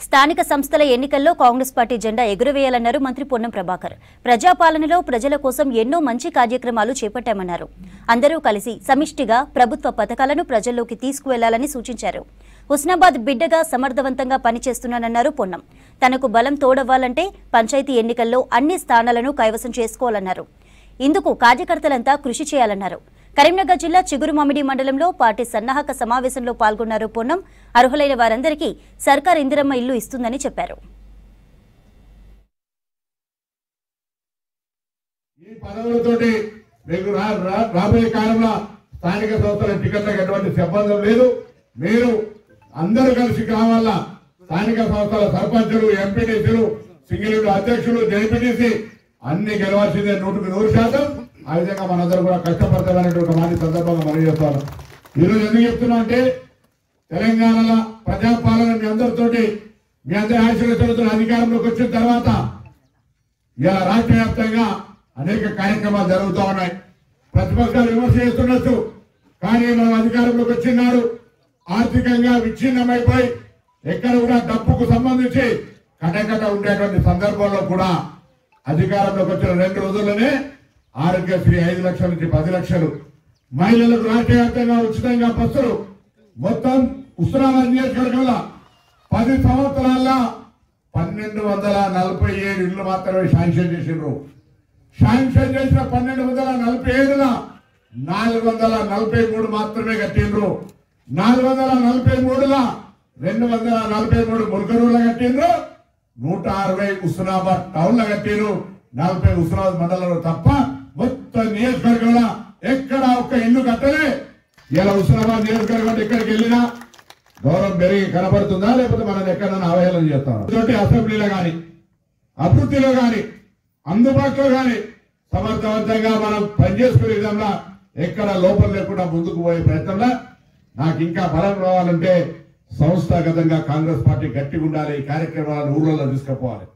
స్థానిక సంస్థల ఎన్నికల్లో కాంగ్రెస్ పార్టీ జెండా ఎగురవేయాలన్నారు మంత్రి పొన్నం ప్రభాకర్. ప్రజాపాలనలో ప్రజల కోసం ఎన్నో మంచి కార్యక్రమాలు చేపట్టామన్నారు. అందరూ కలిసి సమిష్టిగా ప్రభుత్వ పథకాలను ప్రజల్లోకి తీసుకువెళ్లాలని సూచించారు. హుస్నాబాద్ బిడ్డగా సమర్థవంతంగా పనిచేస్తున్నానన్నారు పొన్నం. తనకు బలం తోడవ్వాలంటే పంచాయతీ ఎన్నికల్లో అన్ని స్థానాలను కైవసం చేసుకోవాలన్నారు. ఇందుకు కార్యకర్తలంతా కృషి చేయాలన్నారు. కరీంనగర్ జిల్లా చిగురుమామిడి మండలంలో పార్టీ సన్నాహక సమావేశంలో పాల్గొన్నారు పొన్నం. అర్హులైన వారందరికీ సర్కార్ ఇందిరమ్మ ఇల్లు ఇస్తుందని చెప్పారు. ఈ పదవులతోటి మీకు రాబోయే కాలంలో స్థానిక సంస్థల టికెట్లకు ఎటువంటి సంబంధం లేదు. మీరు అందరూ కలిసి కావాలా. స్థానిక సంస్థల సర్పంచులు, ఎంపీటీసీలు, సింగిల్ అధ్యక్షులు, జెడ్పీటీసీ అన్ని గెలవాల్సిందే 100%. ఆ విధంగా మనందరూ కూడా కష్టపడతామనేటువంటి మాట సందర్భంగా మనం చేస్తాను. ఈరోజు ఎందుకు చెప్తున్నా అంటే తెలంగాణలో ప్రజాపాలన మీ అందరితోటి మీ అందరి ఆశీర్వచనతో అధికారంలోకి వచ్చిన తర్వాత ఇలా రాష్ట్ర వ్యాప్తంగా అనేక కార్యక్రమాలు జరుగుతూ ఉన్నాయి. ప్రతిపక్షాలు విమర్శ చేస్తుండొచ్చు, కానీ మనం అధికారంలోకి వచ్చినాడు ఆర్థికంగా విచ్ఛిన్నమైపోయి ఎక్కడ కూడా డబ్బుకు సంబంధించి కటకట ఉండేటువంటి సందర్భంలో కూడా అధికారంలోకి వచ్చిన 2 రోజుల్లోనే ఆరోగ్యశ్రీ 5 లక్షల నుంచి 10 లక్షలు, మహిళలకు రాష్ట్ర వ్యాప్తంగా ఉచితంగా బస్సులు, మొత్తం హుస్నాబాద్ నియోజకవర్గంలో 10 సంవత్సరాల్లో 1247 ఇళ్లు మాత్రమే శాంక్షన్ చేసిండ్రు. శాంక్షన్ చేసిన 1247లో 443 మాత్రమే కట్టిండ్రు. 443లో 243 మురుగనూరులో కట్టిండ్రు, 160 హుస్నాబాద్ టౌన్ లో కట్టిండ్రు, 40 హుస్నాబాద్ మండలంలో తప్ప మొత్తం నియోజకవర్గంలో ఎక్కడ ఒక్క ఇల్లు కట్టలే. ఇలా హుస్నాబాద్ నియోజకవర్గం ఎక్కడికి వెళ్ళినా గౌరవం పెరిగి కనబడుతుందా, లేకపోతే మనం ఎక్కడైనా అవహేళన చేస్తాం? ఇటువంటి అసెంబ్లీలో కానీ అభివృద్ధిలో కానీ అందుబాటులో కానీ సమర్థవంతంగా మనం పనిచేసుకునే విధంగా ఎక్కడ లోపం లేకుండా ముందుకు పోయే ప్రయత్నంలో నాకు ఇంకా బలం రావాలంటే సంస్థాగతంగా కాంగ్రెస్ పార్టీ గట్టిగా ఉండాలి. ఈ కార్యక్రమాలను ఊళ్ళలో తీసుకుపోవాలి.